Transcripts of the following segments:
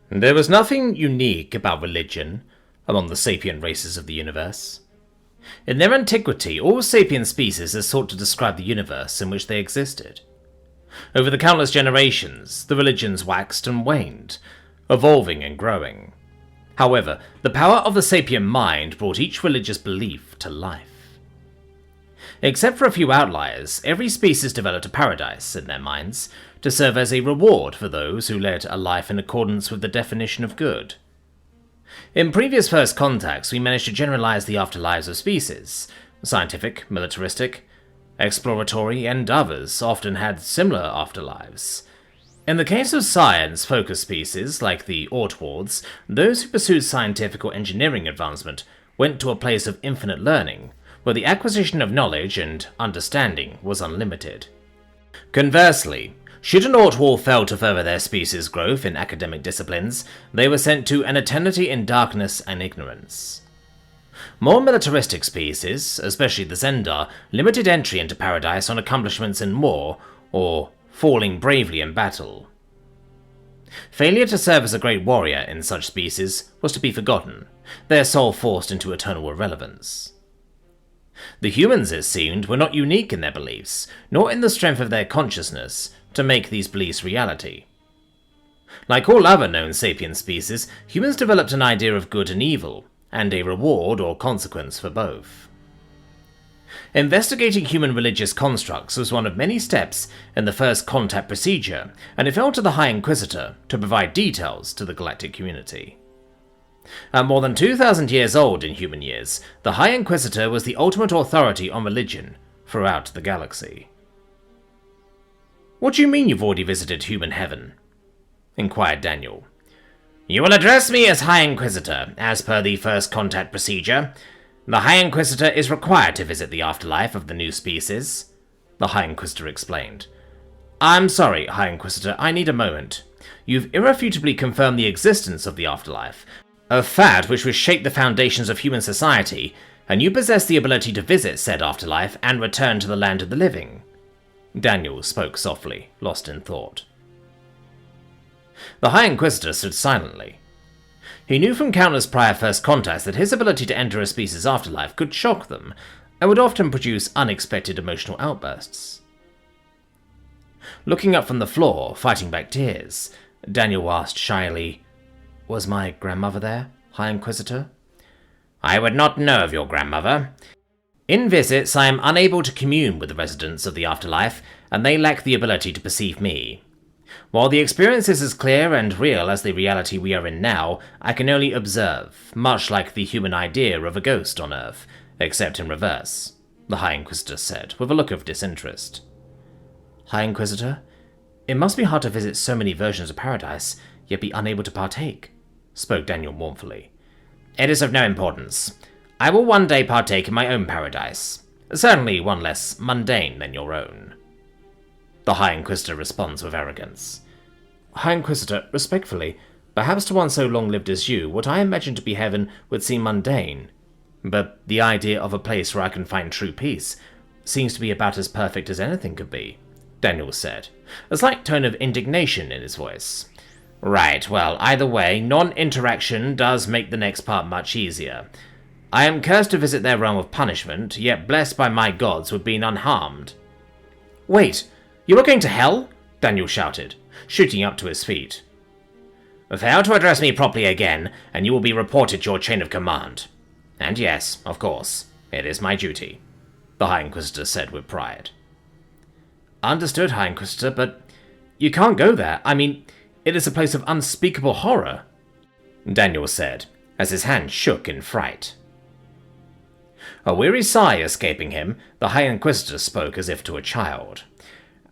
There was nothing unique about religion among the sapient races of the universe. In their antiquity, all sapient species had sought to describe the universe in which they existed. Over the countless generations, the religions waxed and waned, evolving and growing. However, the power of the sapient mind brought each religious belief to life. Except for a few outliers, every species developed a paradise in their minds to serve as a reward for those who led a life in accordance with the definition of good. In previous first contacts, we managed to generalize the afterlives of species. Scientific, militaristic, exploratory, and others often had similar afterlives. In the case of science-focused species, like the Ortwards, those who pursued scientific or engineering advancement went to a place of infinite learning, where the acquisition of knowledge and understanding was unlimited. Conversely, should an Ortward fail to further their species' growth in academic disciplines, they were sent to an eternity in darkness and ignorance. More militaristic species, especially the Zendar, limited entry into paradise on accomplishments in war or falling bravely in battle. Failure to serve as a great warrior in such species was to be forgotten, their soul forced into eternal irrelevance. The humans, it seemed, were not unique in their beliefs, nor in the strength of their consciousness to make these beliefs reality. Like all other known sapient species, humans developed an idea of good and evil, and a reward or consequence for both. Investigating human religious constructs was one of many steps in the first contact procedure, and it fell to the High Inquisitor to provide details to the galactic community. At more than 2,000 years old in human years, the High Inquisitor was the ultimate authority on religion throughout the galaxy. "What do you mean you've already visited human heaven?" inquired Daniel. "You will address me as High Inquisitor, as per the first contact procedure. The High Inquisitor is required to visit the afterlife of the new species," the High Inquisitor explained. "I'm sorry, High Inquisitor, I need a moment. You've irrefutably confirmed the existence of the afterlife, a fact which will shape the foundations of human society, and you possess the ability to visit said afterlife and return to the land of the living." Daniel spoke softly, lost in thought. The High Inquisitor stood silently. He knew from countless prior first contacts that his ability to enter a species' afterlife could shock them, and would often produce unexpected emotional outbursts. Looking up from the floor, fighting back tears, Daniel asked shyly, "Was my grandmother there, High Inquisitor?" "I would not know of your grandmother. In visits, I am unable to commune with the residents of the afterlife, and they lack the ability to perceive me. While the experience is as clear and real as the reality we are in now, I can only observe, much like the human idea of a ghost on Earth, except in reverse," the High Inquisitor said, with a look of disinterest. "High Inquisitor, it must be hard to visit so many versions of paradise, yet be unable to partake," spoke Daniel mournfully. "It is of no importance. I will one day partake in my own paradise, certainly one less mundane than your own." The High Inquisitor responds with arrogance. "High Inquisitor, respectfully, perhaps to one so long-lived as you, what I imagine to be heaven would seem mundane, but the idea of a place where I can find true peace seems to be about as perfect as anything could be," Daniel said, a slight tone of indignation in his voice. "Right, well, either way, non-interaction does make the next part much easier. I am cursed to visit their realm of punishment, yet blessed by my gods with being unharmed." "Wait, you are going to hell?" Daniel shouted, shooting up to his feet. "Fail to address me properly again, and you will be reported to your chain of command. And yes, of course, it is my duty," the High Inquisitor said with pride. "Understood, High Inquisitor, but you can't go there. I mean, it is a place of unspeakable horror," Daniel said, as his hand shook in fright. A weary sigh escaping him, the High Inquisitor spoke as if to a child.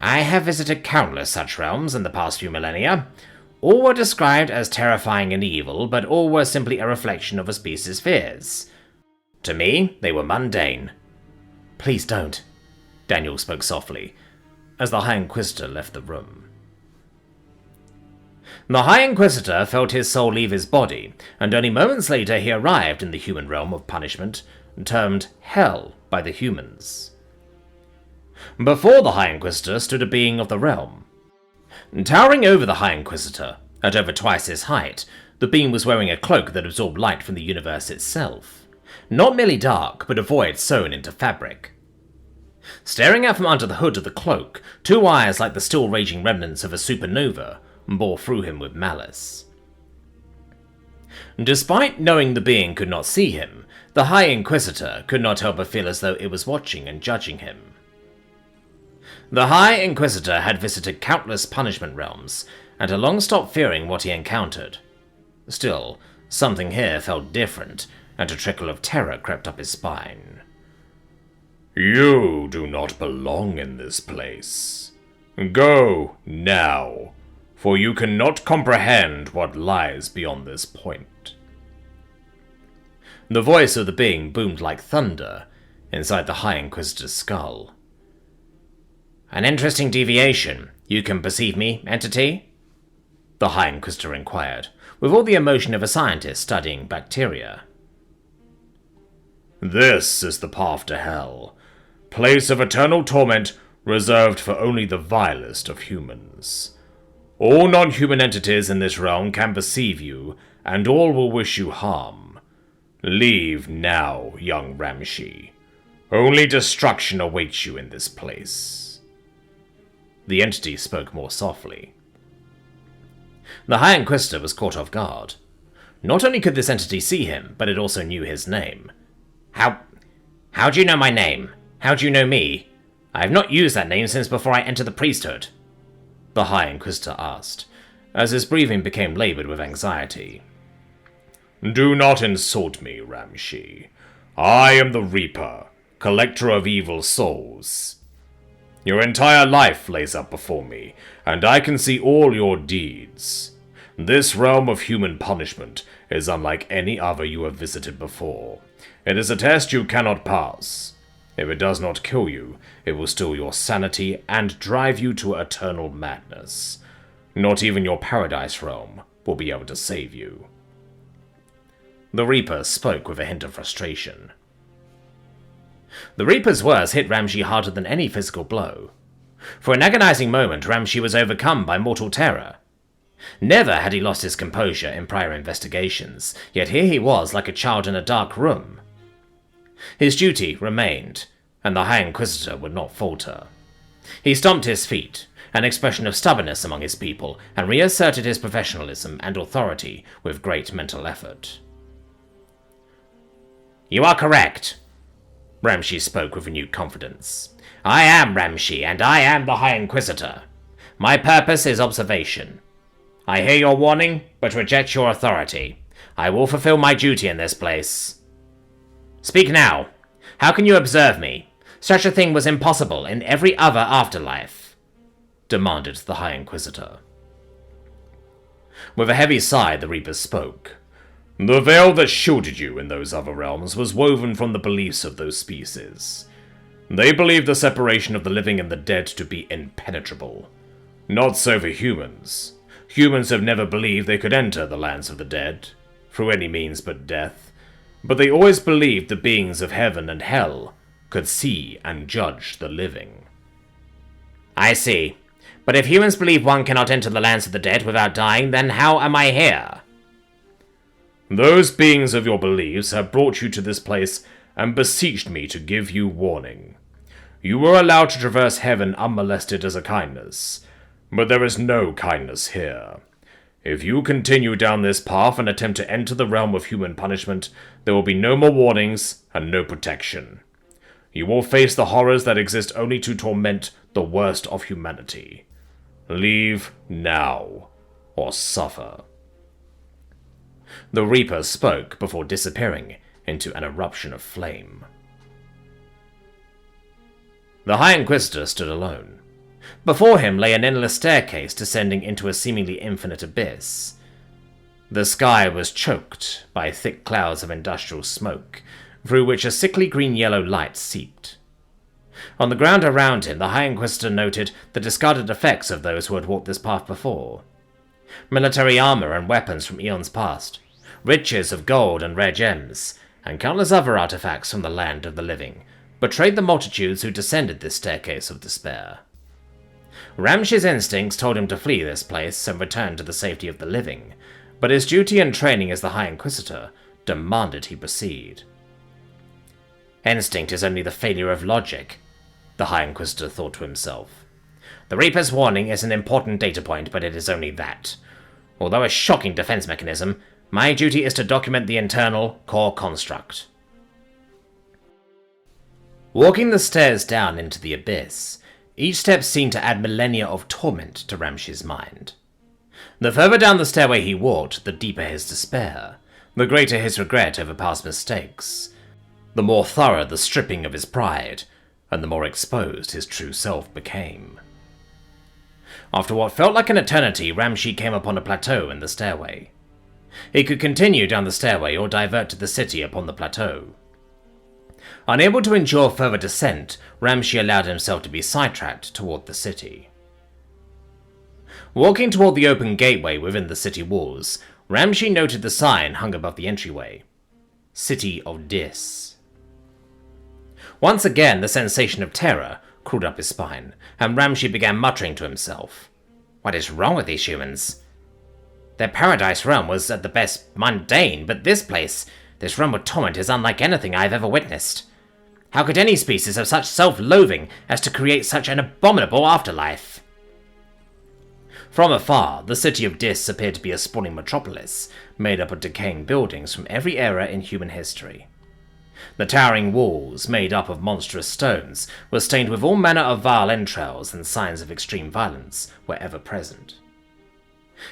"I have visited countless such realms in the past few millennia. All were described as terrifying and evil, but all were simply a reflection of a species' fears. To me, they were mundane." "Please don't," Daniel spoke softly, as the High Inquisitor left the room. The High Inquisitor felt his soul leave his body, and only moments later he arrived in the human realm of punishment, termed Hell by the humans. Before the High Inquisitor stood a being of the realm. Towering over the High Inquisitor At over twice his height, the being was wearing a cloak that absorbed light from the universe itself. Not merely dark, but a void sewn into fabric. Staring out from under the hood of the cloak, two eyes like the still raging remnants of a supernova bore through him with malice. Despite knowing the being could not see him, the High Inquisitor could not help but feel as though it was watching and judging him. The High Inquisitor had visited countless punishment realms, and had long stopped fearing what he encountered. Still, something here felt different, and a trickle of terror crept up his spine. You do not belong in this place. Go now, for you cannot comprehend what lies beyond this point. The voice of the being boomed like thunder inside the High Inquisitor's skull. An interesting deviation. You can perceive me, entity? The High Inquisitor inquired, with all the emotion of a scientist studying bacteria. This is the path to hell, place of eternal torment reserved for only the vilest of humans. All non-human entities in this realm can perceive you, and all will wish you harm. Leave now, young Ramshi. Only destruction awaits you in this place. The entity spoke more softly. The High Inquisitor was caught off guard. Not only could this entity see him, but it also knew his name. How do you know my name? How do you know me? I have not used that name since before I entered the priesthood, the High Inquisitor asked, as his breathing became labored with anxiety. Do not insult me, Ramshi. I am the Reaper, collector of evil souls. Your entire life lays up before me, and I can see all your deeds. This realm of human punishment is unlike any other you have visited before. It is a test you cannot pass. If it does not kill you, it will steal your sanity and drive you to eternal madness. Not even your paradise realm will be able to save you. The Reaper spoke with a hint of frustration. The Reaper's words hit Ramshi harder than any physical blow. For an agonizing moment, Ramshi was overcome by mortal terror. Never had he lost his composure in prior investigations, yet here he was like a child in a dark room. His duty remained, and the High Inquisitor would not falter. He stomped his feet, an expression of stubbornness among his people, and reasserted his professionalism and authority with great mental effort. You are correct, Ramshi spoke with renewed confidence. I am Ramshi, and I am the High Inquisitor. My purpose is observation. I hear your warning, but reject your authority. I will fulfill my duty in this place. Speak now. How can you observe me? Such a thing was impossible in every other afterlife, demanded the High Inquisitor. With a heavy sigh, the Reaper spoke. The veil that shielded you in those other realms was woven from the beliefs of those species. They believed the separation of the living and the dead to be impenetrable. Not so for humans. Humans have never believed they could enter the lands of the dead, through any means but death, but they always believed the beings of heaven and hell could see and judge the living. I see. But if humans believe one cannot enter the lands of the dead without dying, then how am I here? Those beings of your beliefs have brought you to this place and beseeched me to give you warning. You were allowed to traverse heaven unmolested as a kindness, but there is no kindness here. If you continue down this path and attempt to enter the realm of human punishment, there will be no more warnings and no protection. You will face the horrors that exist only to torment the worst of humanity. Leave now, or suffer. The Reaper spoke before disappearing into an eruption of flame. The High Inquisitor stood alone. Before him lay an endless staircase descending into a seemingly infinite abyss. The sky was choked by thick clouds of industrial smoke, through which a sickly green-yellow light seeped. On the ground around him, the High Inquisitor noted the discarded effects of those who had walked this path before. Military armor and weapons from eons past, riches of gold and rare gems, and countless other artifacts from the land of the living, betrayed the multitudes who descended this staircase of despair. Ramshi's instincts told him to flee this place and return to the safety of the living, but his duty and training as the High Inquisitor demanded he proceed. Instinct is only the failure of logic, the High Inquisitor thought to himself. The Reaper's warning is an important data point, but it is only that. Although a shocking defense mechanism, my duty is to document the internal core construct. Walking the stairs down into the abyss, each step seemed to add millennia of torment to Ramshi's mind. The further down the stairway he walked, the deeper his despair, the greater his regret over past mistakes, the more thorough the stripping of his pride, and the more exposed his true self became. After what felt like an eternity, Ramshi came upon a plateau in the stairway. He could continue down the stairway or divert to the city upon the plateau. Unable to endure further descent, Ramshi allowed himself to be sidetracked toward the city. Walking toward the open gateway within the city walls, Ramshi noted the sign hung above the entryway. City of Dis. Once again, the sensation of terror crawled up his spine, and Ramshi began muttering to himself. What is wrong with these humans? Their paradise realm was at the best mundane, but this realm of torment is unlike anything I have ever witnessed. How could any species have such self-loathing as to create such an abominable afterlife? From afar, the city of Dis appeared to be a sprawling metropolis, made up of decaying buildings from every era in human history. The towering walls, made up of monstrous stones, were stained with all manner of vile entrails, and signs of extreme violence were ever present.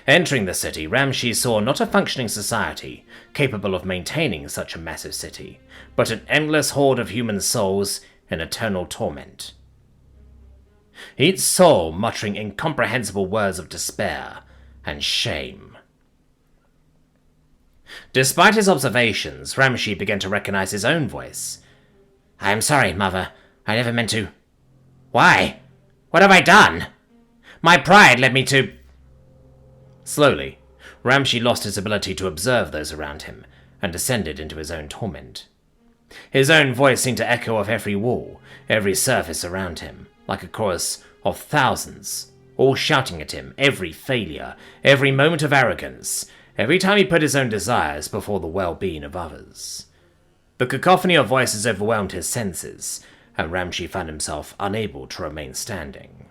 Entering the city, Ramshi saw not a functioning society, capable of maintaining such a massive city, but an endless horde of human souls in eternal torment. Each soul muttering incomprehensible words of despair and shame. Despite his observations, Ramshi began to recognize his own voice. I am sorry, Mother. I never meant to. Why? What have I done? My pride led me to... Slowly, Ramshi lost his ability to observe those around him, and descended into his own torment. His own voice seemed to echo off every wall, every surface around him, like a chorus of thousands, all shouting at him every failure, every moment of arrogance, every time he put his own desires before the well-being of others. The cacophony of voices overwhelmed his senses, and Ramshi found himself unable to remain standing.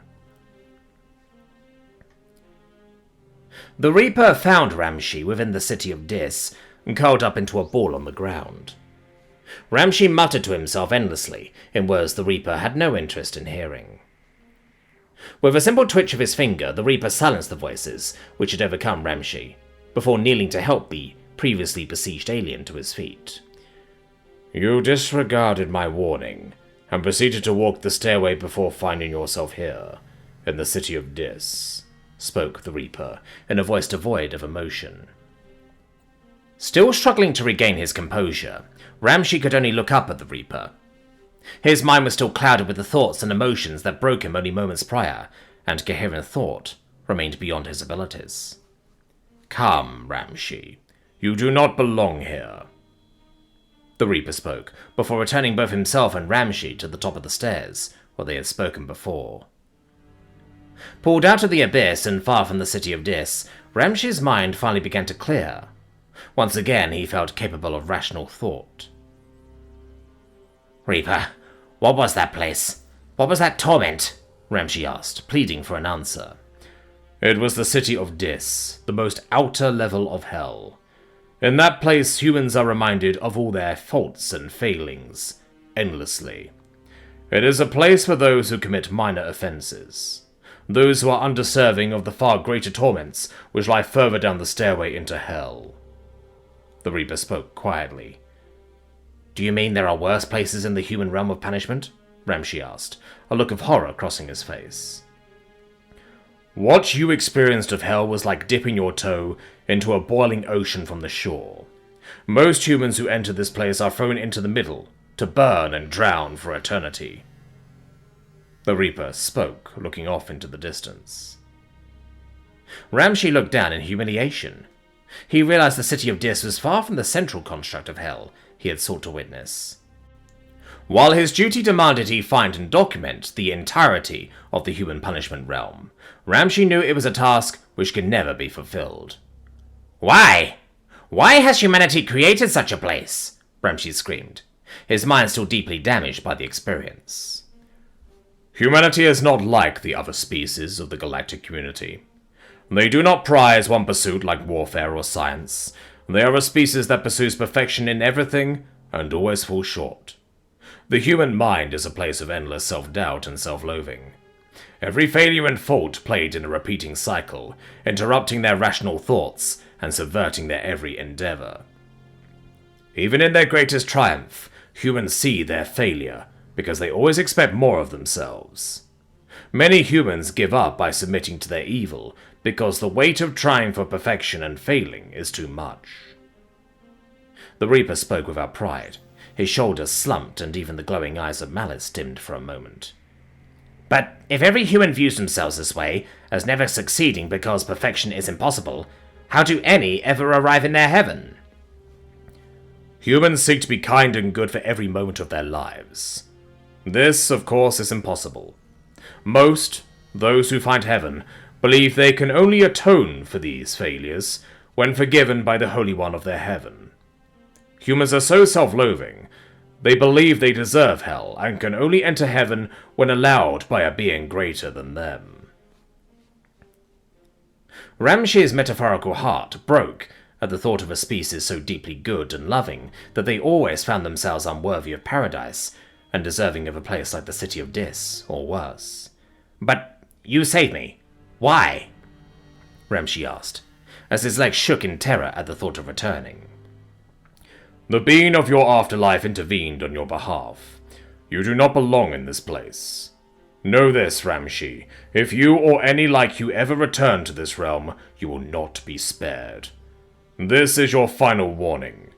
The Reaper found Ramshi within the city of Dis, curled up into a ball on the ground. Ramshi muttered to himself endlessly, in words the Reaper had no interest in hearing. With a simple twitch of his finger, the Reaper silenced the voices which had overcome Ramshi, before kneeling to help the previously besieged alien to his feet. You disregarded my warning, and proceeded to walk the stairway before finding yourself here, in the city of Dis, spoke the Reaper, in a voice devoid of emotion. Still struggling to regain his composure, Ramshi could only look up at the Reaper. His mind was still clouded with the thoughts and emotions that broke him only moments prior, and coherent thought remained beyond his abilities. Come, Ramshi. You do not belong here. The Reaper spoke, before returning both himself and Ramshi to the top of the stairs, where they had spoken before. Pulled out of the abyss and far from the city of Dis, Ramshi's mind finally began to clear. Once again he felt capable of rational thought. Reaper, what was that place? What was that torment? Ramshi asked, pleading for an answer. It was the city of Dis, the most outer level of hell. In that place, humans are reminded of all their faults and failings, endlessly. It is a place for those who commit minor offenses, those who are undeserving of the far greater torments which lie further down the stairway into hell. The Reaper spoke quietly. Do you mean there are worse places in the human realm of punishment? Ramshi asked, a look of horror crossing his face. What you experienced of hell was like dipping your toe into a boiling ocean from the shore. Most humans who enter this place are thrown into the middle, to burn and drown for eternity. The Reaper spoke, looking off into the distance. Ramshi looked down in humiliation. He realized the city of Dis was far from the central construct of hell he had sought to witness. While his duty demanded he find and document the entirety of the human punishment realm, Ramshi knew it was a task which could never be fulfilled. Why? Why has humanity created such a place? Ramshi screamed, his mind still deeply damaged by the experience. Humanity is not like the other species of the galactic community. They do not prize one pursuit like warfare or science. They are a species that pursues perfection in everything and always falls short. The human mind is a place of endless self-doubt and self-loathing. Every failure and fault played in a repeating cycle, interrupting their rational thoughts and subverting their every endeavor. Even in their greatest triumph, humans see their failure because they always expect more of themselves. Many humans give up by submitting to their evil because the weight of trying for perfection and failing is too much. The Reaper spoke without pride. His shoulders slumped and even the glowing eyes of malice dimmed for a moment. But if every human views themselves this way, as never succeeding because perfection is impossible, how do any ever arrive in their heaven? Humans seek to be kind and good for every moment of their lives. This, of course, is impossible. Most, those who find heaven, believe they can only atone for these failures when forgiven by the Holy One of their heaven. Humans are so self-loathing, they believe they deserve hell and can only enter heaven when allowed by a being greater than them. Ramshi's metaphorical heart broke at the thought of a species so deeply good and loving that they always found themselves unworthy of paradise and deserving of a place like the city of Dis, or worse. But you saved me. Why? Ramshi asked, as his legs shook in terror at the thought of returning. The being of your afterlife intervened on your behalf. You do not belong in this place. Know this, Ramshi. If you or any like you ever return to this realm, you will not be spared. This is your final warning.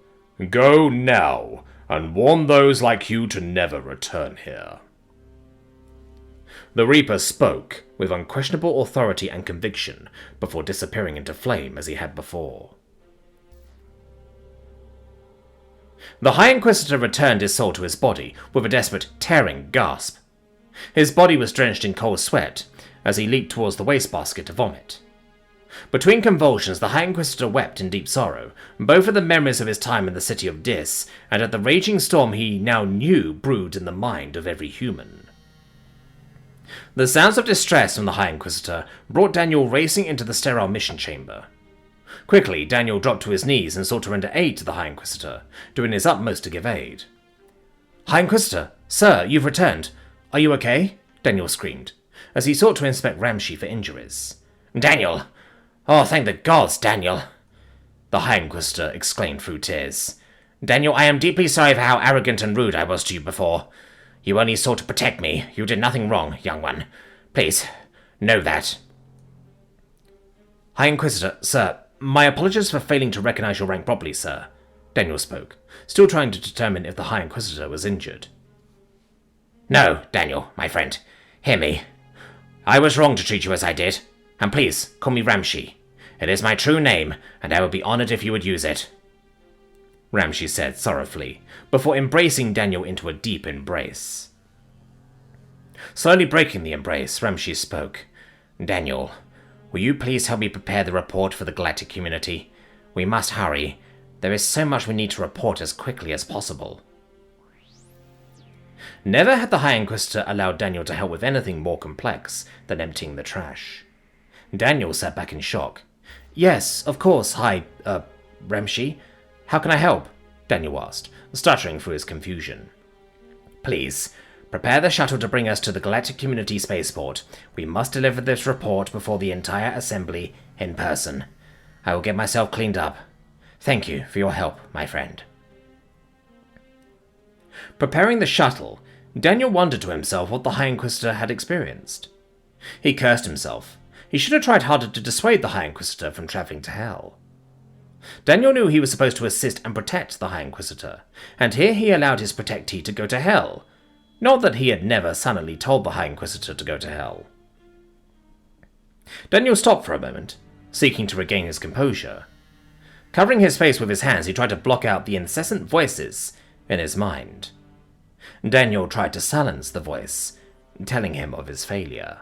Go now, and warn those like you to never return here. The Reaper spoke with unquestionable authority and conviction before disappearing into flame as he had before. The High Inquisitor returned his soul to his body with a desperate, tearing gasp. His body was drenched in cold sweat as he leaped towards the wastebasket to vomit. Between convulsions, the High Inquisitor wept in deep sorrow, both at the memories of his time in the city of Dis and at the raging storm he now knew brewed in the mind of every human. The sounds of distress from the High Inquisitor brought Daniel racing into the sterile mission chamber. Quickly, Daniel dropped to his knees and sought to render aid to the High Inquisitor, doing his utmost to give aid. High Inquisitor, sir, you've returned. Are you okay? Daniel screamed, as he sought to inspect Ramshi for injuries. Daniel! Oh, thank the gods, Daniel! The High Inquisitor exclaimed through tears. Daniel, I am deeply sorry for how arrogant and rude I was to you before. You only sought to protect me. You did nothing wrong, young one. Please, know that. High Inquisitor, sir, my apologies for failing to recognize your rank properly, sir. Daniel spoke, still trying to determine if the High Inquisitor was injured. No, Daniel, my friend. Hear me. I was wrong to treat you as I did. And please, call me Ramshi. It is my true name, and I would be honored if you would use it. Ramshi said sorrowfully, before embracing Daniel into a deep embrace. Slowly breaking the embrace, Ramshi spoke. Daniel, will you please help me prepare the report for the galactic community? We must hurry. There is so much we need to report as quickly as possible. Never had the High Inquisitor allowed Daniel to help with anything more complex than emptying the trash. Daniel sat back in shock. Yes, of course, Ramshi. How can I help? Daniel asked, stuttering through his confusion. Please, prepare the shuttle to bring us to the galactic community spaceport. We must deliver this report before the entire assembly in person. I will get myself cleaned up. Thank you for your help, my friend. Preparing the shuttle, Daniel wondered to himself what the High Inquisitor had experienced. He cursed himself. He should have tried harder to dissuade the High Inquisitor from traveling to hell. Daniel knew he was supposed to assist and protect the High Inquisitor, and here he allowed his protectee to go to hell. Not that he had never sunnily told the High Inquisitor to go to hell. Daniel stopped for a moment, seeking to regain his composure. Covering his face with his hands, he tried to block out the incessant voices in his mind. Daniel tried to silence the voice, telling him of his failure.